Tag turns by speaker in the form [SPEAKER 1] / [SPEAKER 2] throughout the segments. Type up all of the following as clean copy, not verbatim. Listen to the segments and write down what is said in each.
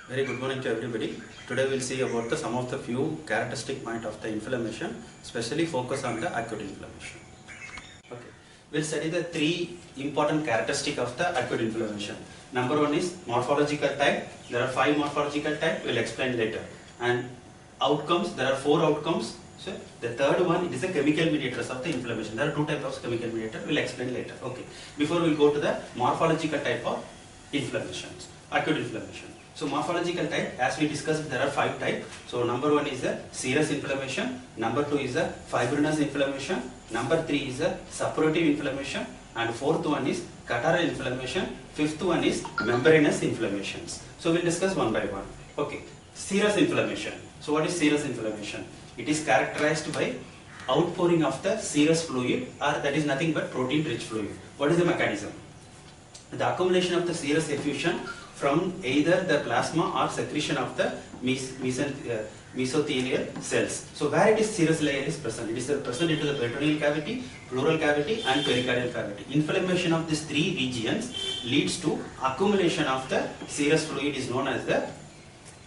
[SPEAKER 1] Very good morning to everybody. Today we'll see about some of the few characteristic point of the inflammation, especially focus on the acute inflammation. Okay, we'll study the three important characteristic of the acute inflammation. Number one is morphological type. There are 5 morphological type. We'll explain later. And outcomes. There are 4 outcomes. So the third one, it is the chemical mediators of the inflammation. There are 2 types of chemical mediator. We'll explain later. Okay. Before we'll go to the morphological type of inflammations, acute inflammation. So morphological type, as we discussed, there are 5 types. So number 1 is a serous inflammation. Number 2 is a fibrinous inflammation. Number 3 is a suppurative inflammation. And 4th one is catarrhal inflammation. 5th one is membranous inflammations. So we'll discuss one by one. Okay. Serous inflammation. So what is serous inflammation? It is characterized by outpouring of the serous fluid, or that is nothing but protein rich fluid. What is the mechanism? The accumulation of the serous effusion from either the plasma or secretion of the mesothelial cells. So where it is serous layer is present? It is present into the peritoneal cavity, pleural cavity and pericardial cavity. Inflammation of these 3 regions leads to accumulation of the serous fluid is known as the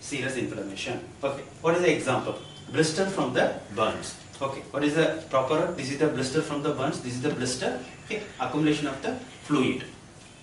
[SPEAKER 1] serous inflammation. Okay. What is the example? Blister from the burns. Okay. What is the proper? This is the blister from the burns. This is the blister. Okay. Accumulation of the fluid.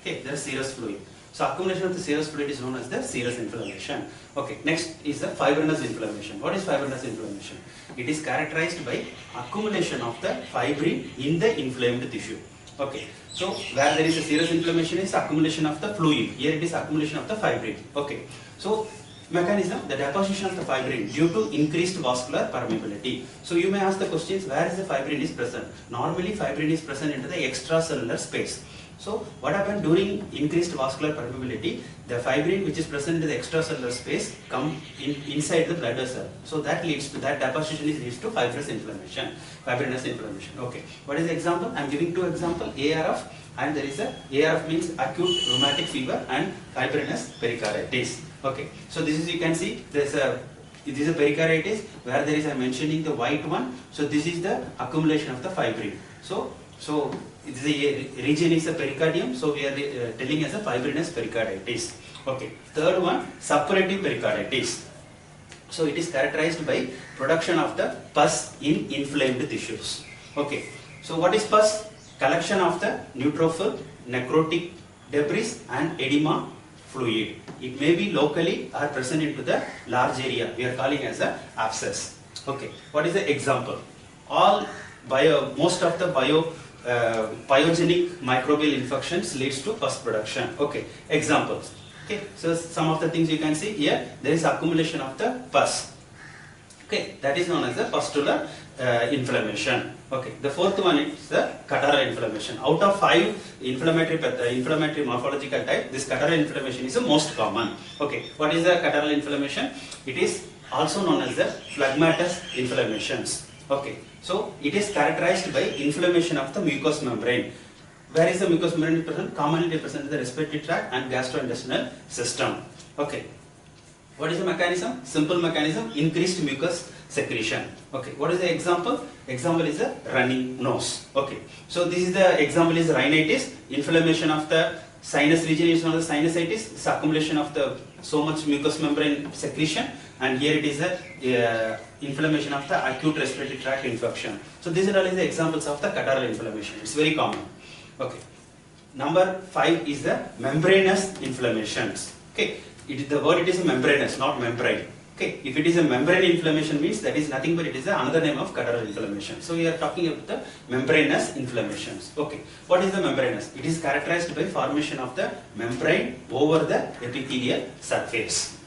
[SPEAKER 1] Okay. There is serous fluid. So accumulation of the serous fluid is known as the serous inflammation. Okay. Next is the fibrinous inflammation. What is fibrinous inflammation? It is characterized by accumulation of the fibrin in the inflamed tissue. Okay. So where there is a serous inflammation is accumulation of the fluid. Here it is accumulation of the fibrin. Okay. So mechanism, the deposition of the fibrin due to increased vascular permeability. So you may ask the questions, where is the fibrin is present? Normally fibrin is present into the extracellular space. So what happens during increased vascular permeability, the fibrin which is present in the extracellular space come inside the blood vessel. So that leads to, that deposition leads to fibrinous inflammation. Okay. What is the example? I am giving 2 examples, ARF, and there is a, ARF means acute rheumatic fever and fibrinous pericarditis. Okay. So this is, you can see, this is a pericarditis where there is, I am mentioning the white one. So this is the accumulation of the fibrin. So it is a region is a pericardium, so we are telling as a fibrinous pericarditis. Okay. Third one, suppurative pericarditis. So it is characterized by production of the pus in inflamed tissues. Okay. So what is pus? Collection of the neutrophil, necrotic debris and edema fluid. It may be locally or present into the large area. We are calling as a abscess. Okay. What is the example? Most of the pyogenic microbial infections leads to pus production. Okay. Examples. Okay. So some of the things you can see here, there is accumulation of the pus. Okay. That is known as the pustular inflammation. Okay. The 4th one is the catarrhal inflammation. Out of 5 inflammatory morphological type, this catarrhal inflammation is the most common. Okay. What is the catarrhal inflammation? It is also known as the phlegmatous inflammations. Okay. So it is characterized by inflammation of the mucous membrane. Where is the mucous membrane present? Commonly present in the respiratory tract and gastrointestinal system. Okay. What is the mechanism? Simple mechanism, increased mucus secretion. Okay. What is the example? Example is a running nose. Okay. So this is the example is rhinitis, inflammation of the sinus region is known as sinusitis. It's accumulation of the so much mucous membrane secretion, and here it is a inflammation of the acute respiratory tract infection. So these are all the examples of the catarrhal inflammation. It's very common. Okay. Number 5 is the membranous inflammations. Okay. The word is membranous, not membrane. Okay. If it is a membrane inflammation means that is nothing but it is another name of catarrhal inflammation. So we are talking about the membranous inflammations. Okay. What is the membranous? It is characterized by formation of the membrane over the epithelial surface.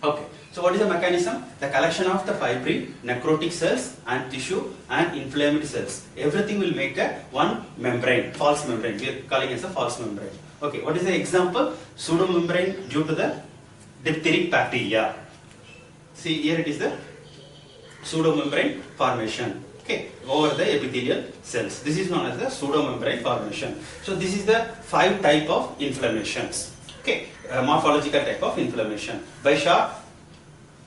[SPEAKER 1] Okay. So what is the mechanism? The collection of the fibrin, necrotic cells and tissue and inflamed cells. Everything will make a one membrane, false membrane. We are calling as a false membrane. Okay. What is the example? Pseudomembrane due to the diphtheric bacteria. See, here it is the pseudomembrane formation. Okay. Over the epithelial cells. This is known as the pseudomembrane formation. So this is the 5 type of inflammations. Okay. Morphological type of inflammation. By short,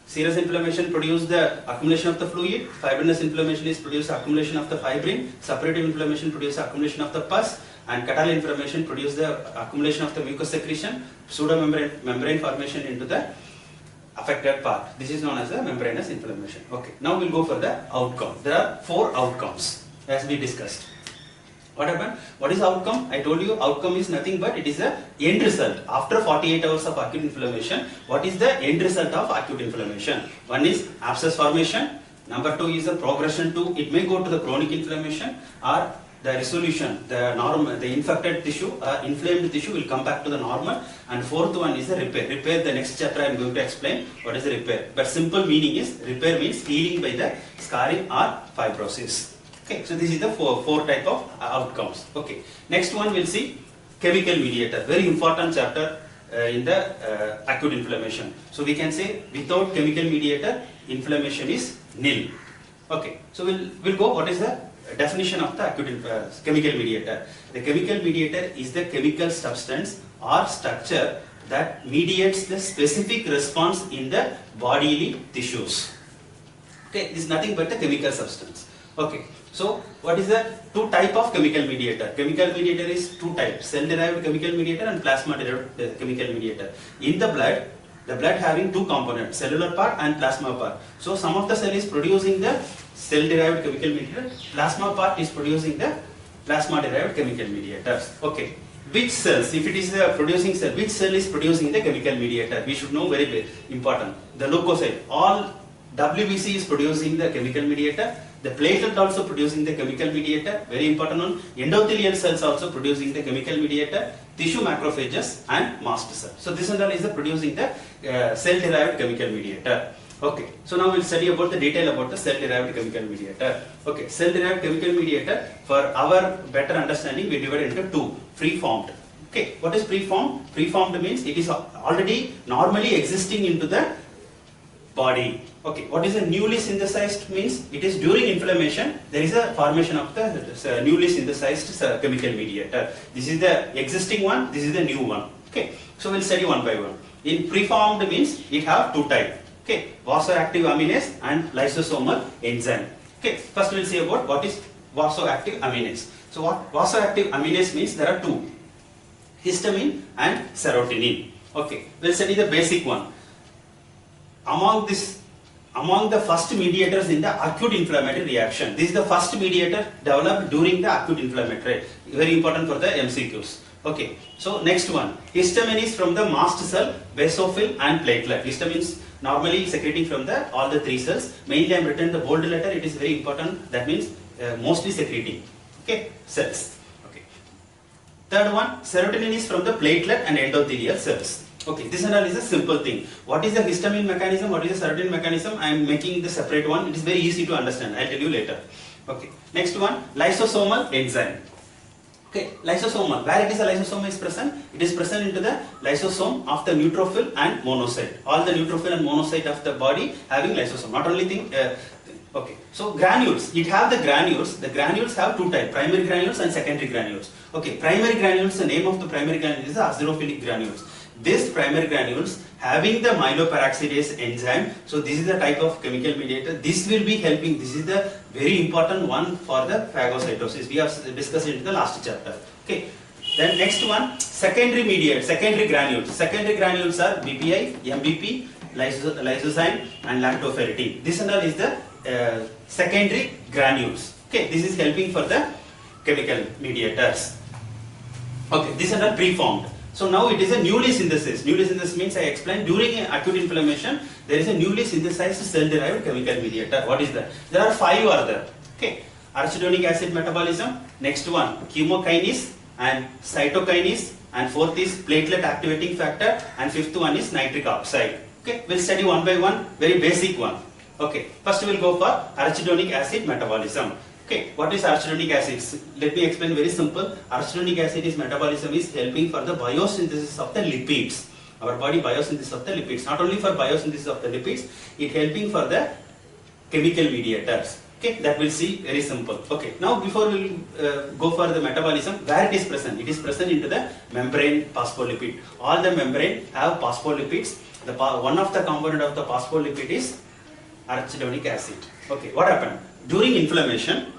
[SPEAKER 1] serous inflammation produces the accumulation of the fluid, fibrinous inflammation is produces accumulation of the fibrin, suppurative inflammation produces accumulation of the pus, and catarrhal inflammation produces the accumulation of the mucus secretion, pseudomembrane formation into the affected part. This is known as a membranous inflammation. Okay, now we'll go for the outcome. There are 4 outcomes as we discussed. What happened? What is outcome? I told you outcome is nothing but it is a end result. After 48 hours of acute inflammation, what is the end result of acute inflammation? One is abscess formation. Number 2 is a progression to, it may go to the chronic inflammation, or the resolution, the infected tissue, inflamed tissue will come back to the normal. And 4th one is the repair. Repair, the next chapter I am going to explain what is the repair. But simple meaning is repair means healing by the scarring or fibrosis. Okay, so this is the four type of outcomes. Okay, next one we'll see chemical mediator. Very important chapter in the acute inflammation. So we can say without chemical mediator, inflammation is nil. Okay, so we'll go. What is the definition of the acute chemical mediator? The chemical mediator is the chemical substance or structure that mediates the specific response in the bodily tissues. Okay, this is nothing but the chemical substance. Okay, so what is the 2 type of chemical mediator? Chemical mediator is 2 types: cell-derived chemical mediator and plasma-derived chemical mediator. In the blood having 2 components, cellular part and plasma part. So some of the cell is producing the cell-derived chemical mediator, plasma part is producing the plasma-derived chemical mediators. Okay, which cells, if it is a producing cell, which cell is producing the chemical mediator? We should know, very important. The leukocyte, all WBC is producing the chemical mediator. The platelet also producing the chemical mediator, very important one. Endothelial cells also producing the chemical mediator, tissue macrophages and mast cells. So this and all is the producing the cell-derived chemical mediator. Okay, so now we'll study about the detail about the cell-derived chemical mediator. Okay, cell-derived chemical mediator, for our better understanding, we divide into 2, preformed. Okay, what is preformed? Preformed means it is already normally existing into the body. Okay, what is a newly synthesized means? It is during inflammation, there is a formation of the newly synthesized chemical mediator. This is the existing one, this is the new one. Okay, so we'll study one by one. In preformed means it have 2 types. Okay, vasoactive aminase and lysosomal enzyme. Okay, first we'll see about what is vasoactive aminase. So what vasoactive aminase means, there are 2, histamine and serotonin. Okay, we'll study the basic one. Among the first mediators in the acute inflammatory reaction, this is the first mediator developed during the acute inflammatory. Very important for the MCQs. Okay, so next one, histamine is from the mast cell, basophil and platelet. Histamine is normally secreting from all the 3 cells. Mainly I am written the bold letter, it is very important. That means mostly secreting. Okay, cells. Okay. Third one, serotonin is from the platelet and endothelial cells. Okay, this and all is a simple thing. What is the histamine mechanism? What is the serotonin mechanism? I am making the separate one. It is very easy to understand. I'll tell you later. Okay, next one, lysosomal enzyme. Okay, lysosomal. Where it is a lysosome is present? It is present into the lysosome of the neutrophil and monocyte. All the neutrophil and monocyte of the body having lysosome. Not only thing. Okay, so granules. It have the granules. The granules have 2 types: primary granules and secondary granules. Okay, primary granules. The name of the primary granules is the acidophilic granules. This primary granules having the myeloperoxidase enzyme. So this is the type of chemical mediator. This will be helping. This is the very important one for the phagocytosis. We have discussed it in the last chapter. Okay. Then next one, secondary mediator, secondary granules. Secondary granules are BPI, MBP, lysozyme and lactoferritin. This and all is the secondary granules. Okay. This is helping for the chemical mediators. Okay. This and all preformed. So now it is a newly synthesized. Newly synthesized means I explained during acute inflammation there is a newly synthesized cell-derived chemical mediator. What is that? There are 5 are there. Okay, arachidonic acid metabolism. Next one, chemokinase and cytokinase, and 4th is platelet activating factor, and 5th one is nitric oxide. Okay, we'll study one by one. Very basic one. Okay, first we'll go for arachidonic acid metabolism. Okay, what is arachidonic acid? Let me explain very simple. Arachidonic acid is metabolism is helping for the biosynthesis of the lipids. Our body biosynthesis of the lipids. Not only for biosynthesis of the lipids, it helping for the chemical mediators. Okay, that we'll see very simple. Okay, now before we go for the metabolism, where it is present? It is present into the membrane phospholipid. All the membrane have phospholipids. One of the component of the phospholipid is arachidonic acid. Okay, what happened? During inflammation,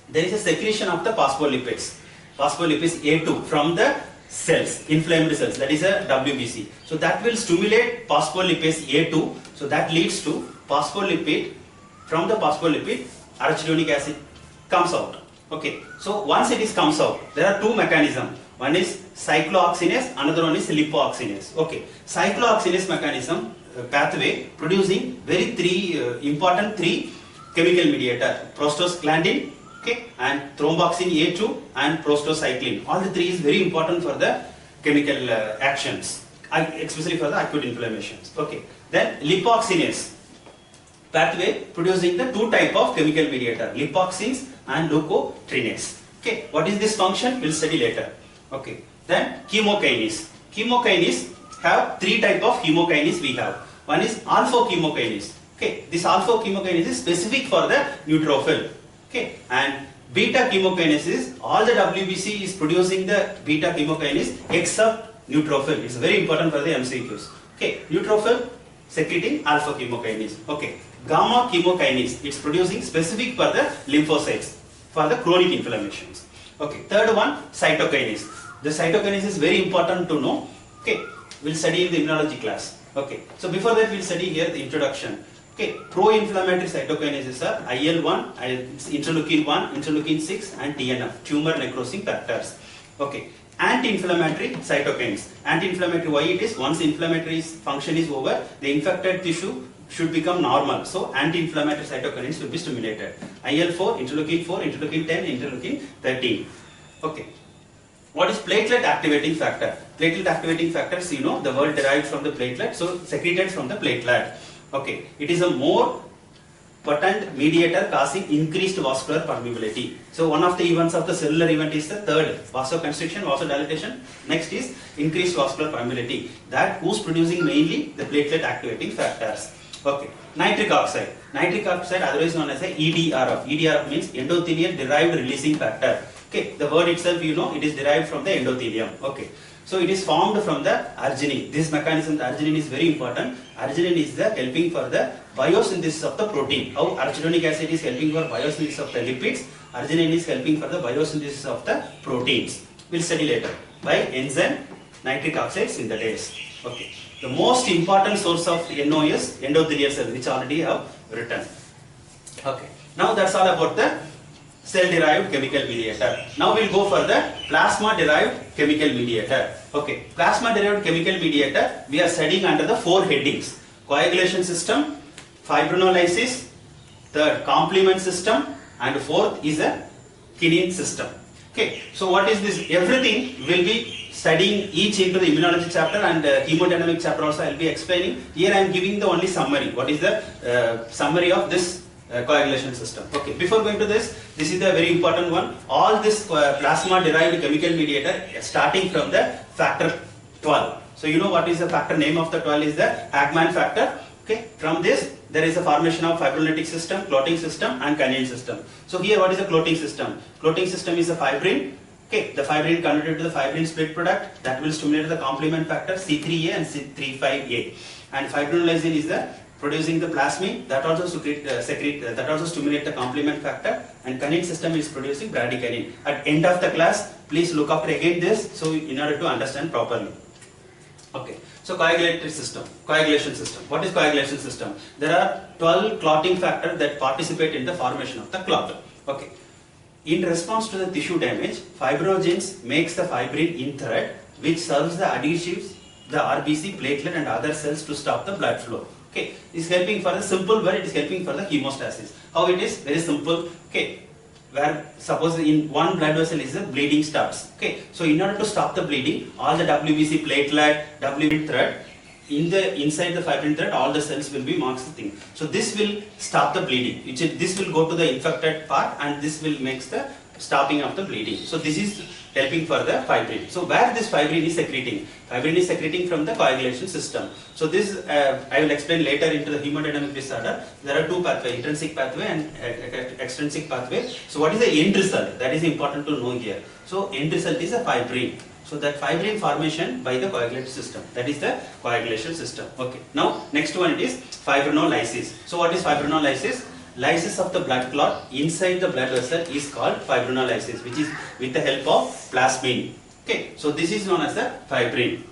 [SPEAKER 1] there is a secretion of the phospholipids. Phospholipids A2 from the cells, inflamed cells, that is a WBC. So that will stimulate phospholipase A2, so that leads to phospholipid. From the phospholipid, arachidonic acid comes out. Okay, so once it is comes out, there are two mechanisms. One is cyclooxygenase, another one is lipoxygenase. Okay, cyclooxygenase mechanism pathway producing important three chemical mediator: prostaglandin, okay, and thromboxane A2 and prostacyclin. All the three is very important for the chemical actions, especially for the acute inflammations. Okay, then lipoxygenase pathway producing the two type of chemical mediator, lipoxygenase and leukotrienes. Okay, what is this function? We'll study later. Okay, then chemokinase. Chemokinase have three type of chemokinase we have. One is alpha chemokinase. Okay, this alpha chemokinase is specific for the neutrophil. Okay, and beta chemokinase is all the WBC is producing the beta chemokinase except neutrophil. It's very important for the MCQs. Okay, neutrophil secreting alpha chemokinase. Okay, gamma chemokinase, it's producing specific for the lymphocytes for the chronic inflammations. Okay, third one, cytokinase. The cytokinase is very important to know. Okay, we'll study in the immunology class. Okay, so before that we'll study here the introduction. Okay, pro-inflammatory cytokinases are IL-1, interleukin 1, interleukin 6 and TNF, tumor necrosing factors. Okay, anti-inflammatory cytokines. Anti-inflammatory, why it is? Once inflammatory function is over, the infected tissue should become normal. So anti-inflammatory cytokines will be stimulated. IL-4, interleukin 4, interleukin 10, interleukin 13. Okay. What is platelet activating factor? Platelet activating factors, you know, the word derived from the platelet, so secreted from the platelet. Okay, it is a more potent mediator causing increased vascular permeability. So one of the events of the cellular event is the third, vasoconstriction, vasodilatation. Next is increased vascular permeability. That who's producing mainly the platelet activating factors. Okay, nitric oxide. Nitric oxide, otherwise known as a EDRF. EDRF means endothelial derived releasing factor. Okay, the word itself, you know, it is derived from the endothelium. Okay, so it is formed from the arginine. This mechanism, the arginine is very important. Arginine is the helping for the biosynthesis of the protein. How arachidonic acid is helping for biosynthesis of the lipids, arginine is helping for the biosynthesis of the proteins. We'll study later by enzyme nitric oxide synthase. Okay, the most important source of NO is endothelial cell, which already have written. Okay, now that's all about the cell-derived chemical mediator. Now we'll go for the plasma-derived chemical mediator. Okay, plasma-derived chemical mediator we are studying under the four headings: coagulation system, fibrinolysis, third complement system, and fourth is a kinase system. Okay, so what is this? Everything will be studying each into the immunology chapter and hemodynamic chapter also I will be explaining. Here I am giving the only summary. What is the summary of this coagulation system? Okay, before going to this is the very important one. All this plasma derived chemical mediator starting from the factor 12. So you know what is the factor name of the 12 is the Hagman factor. Okay, from this there is a formation of fibrinolytic system, clotting system and kinase system. So here what is the clotting system? Clotting system is a fibrin. Okay, the fibrin converted to the fibrin split product that will stimulate the complement factor C3A and C35A, and fibrinolysin is the producing the plasmin that also that also stimulate the complement factor, and kinase system is producing bradykinin. At end of the class, please look after again this, so in order to understand properly. Okay, so coagulation system. What is coagulation system? There are 12 clotting factors that participate in the formation of the clot. Okay, in response to the tissue damage, fibrinogens makes the fibrin in thread, which serves the adhesives, the RBC, platelet and other cells to stop the blood flow. Okay, it is helping for the simple word, it is helping for the hemostasis. How it is? Very simple. Okay, where suppose in one blood vessel is the bleeding starts. Okay, so in order to stop the bleeding, all the WBC, platelet, WBC thread, inside the fibrin thread, all the cells will be marks the thing. So this will stop the bleeding. This will go to the infected part and this will makes the stopping of the bleeding. So this is helping for the fibrin. So where this fibrin is secreting? Fibrin is secreting from the coagulation system. So this I will explain later into the hemodynamic disorder. There are two pathways, intrinsic pathway and extrinsic pathway. So what is the end result? That is important to know here. So end result is a fibrin. So that fibrin formation by the coagulation system. That is the coagulation system. Okay. Now next one it is fibrinolysis. So what is fibrinolysis? Lysis of the blood clot inside the blood vessel is called fibrinolysis, which is with the help of plasmin. Okay, so this is known as the fibrin.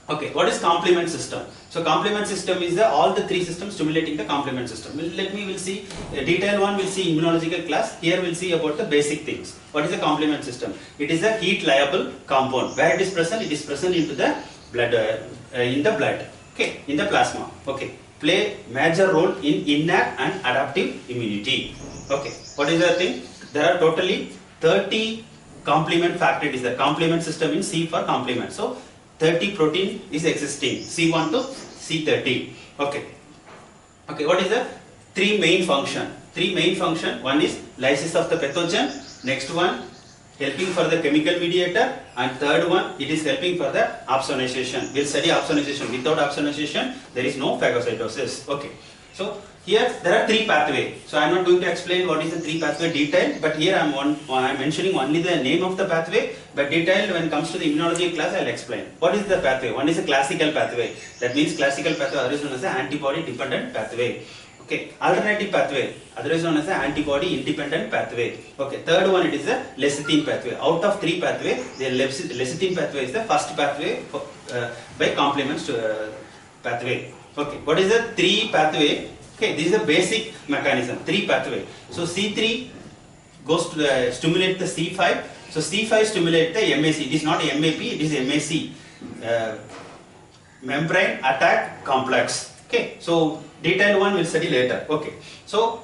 [SPEAKER 1] Okay, what is complement system? So complement system is all the three systems stimulating the complement system. We'll see detail one. We'll see immunological class. Here we'll see about the basic things. What is the complement system? It is a heat liable compound. Where it is present? It is present into the blood, in the blood. Okay, in the plasma. Okay, play major role in innate and adaptive immunity. Okay, what is the thing? There are totally 30 complement factor. It is the complement system in C for complement. So 30 protein is existing, C1 to C30. Okay. Okay, what is the three main function? Three main function. One is lysis of the pathogen. Next one, helping for the chemical mediator. And third one, it is helping for the opsonization. We'll study opsonization. Without opsonization, there is no phagocytosis. Okay. So here there are three pathways. So I am not going to explain what is the three pathway detail, but here I am mentioning only the name of the pathway, but detailed when it comes to the immunology class I will explain. What is the pathway? One is a classical pathway. That means classical pathway, otherwise known as the antibody dependent pathway. Okay, alternative pathway, otherwise known as the antibody independent pathway. Okay, third one, it is the lecithin pathway. Out of three pathway, the lecithin pathway is the first pathway for, by complements pathway. Okay, what is the three pathway? Okay, this is a basic mechanism, three pathway. So C3 goes to stimulate the C5. So C5 stimulate the MAC. It is not MAP, it is MAC. Membrane attack complex. Okay, so detailed one we'll study later. Okay, so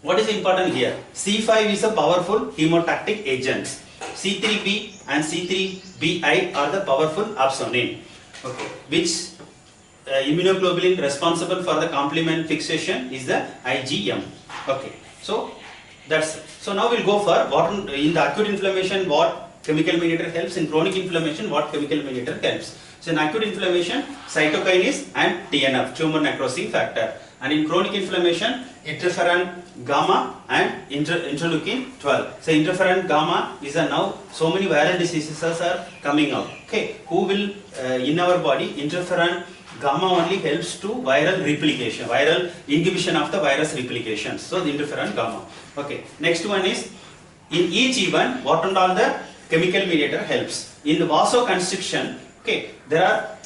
[SPEAKER 1] what is important here? C5 is a powerful chemotactic agent. C3B and C3BI are the powerful opsonin. Okay, which immunoglobulin responsible for the complement fixation is the IgM. Okay, so that's so now we'll go for what in the acute inflammation what chemical mediator helps, in chronic inflammation what chemical mediator helps. So in acute inflammation, cytokinase and TNF, tumor necrosing factor, and in chronic inflammation, interferon gamma and interleukin 12. So interferon gamma is a now so many viral diseases are coming out. Okay, who will in our body interferon gamma only helps to viral replication, viral inhibition of the virus replication. So the interferon gamma. Okay. Next one is in each event what and all the chemical mediator helps. In the vasoconstriction, okay, there are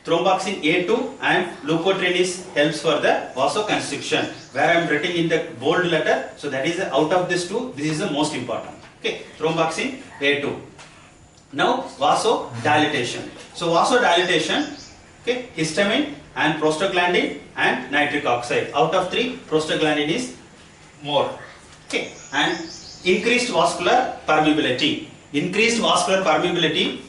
[SPEAKER 1] thromboxane A2 and leukotrienes helps for the vasoconstriction. Where I am writing in the bold letter, so that is out of this two, this is the most important. Okay, thromboxane A2. Now vasodilatation. So vasodilatation. Okay, histamine and prostaglandin and nitric oxide. Out of three, prostaglandin is more. Okay, and increased vascular permeability. Increased vascular permeability.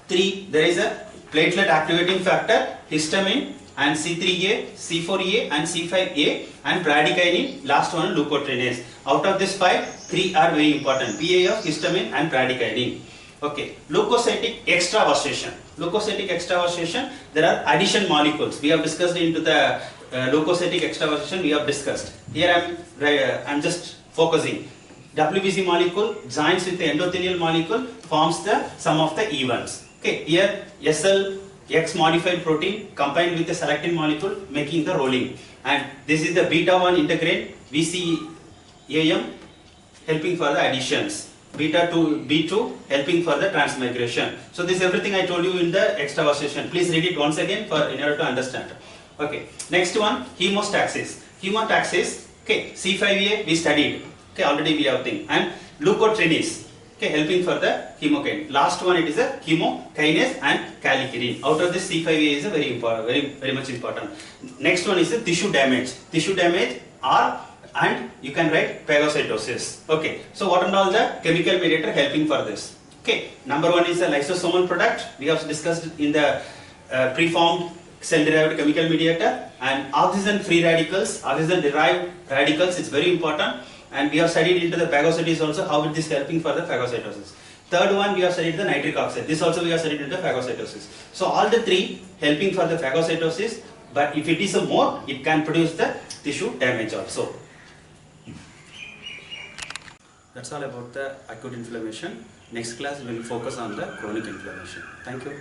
[SPEAKER 1] Three, there is a platelet activating factor, histamine and C3A, C4A and C5A and bradykinin. Last one, leukotrienes. Out of this five, three are very important: PAF, histamine and bradykinin. Okay, leukocytic extravasation. Leukocytic extravasation, there are addition molecules. We have discussed into the leukocytic extravasation, we have discussed. Here I am just focusing. WBC molecule joins with the endothelial molecule, forms the sum of the events. Okay, here SL X modified protein combined with the selectin molecule making the rolling. And this is the beta 1 integrin VCAM helping for the additions. Beta 2 B2 helping for the transmigration. So this is everything I told you in the extravasation. Please read it once again in order to understand. Okay, next one, hemostaxis. Hemostaxis, okay, C5A we studied. Okay, already we have thing. And leukotrienes, okay, helping for the chemokine. Last one, it is a chemokinase and kallikrein. Out of this, C5A is a very important, very much important. Next one is the tissue damage. Tissue damage are, and you can write phagocytosis. Okay, so what are all the chemical mediator helping for this? Okay, number one is a lysosomal product. We have discussed in the preformed cell-derived chemical mediator, and oxygen-free radicals, oxygen-derived radicals. It's very important, and we have studied into the phagocytosis also how it is helping for the phagocytosis. Third one, we have studied the nitric oxide. This also we have studied into phagocytosis. So all the three helping for the phagocytosis, but if it is a more, it can produce the tissue damage also. That's all about the acute inflammation. Next class we will focus on the chronic inflammation. Thank you.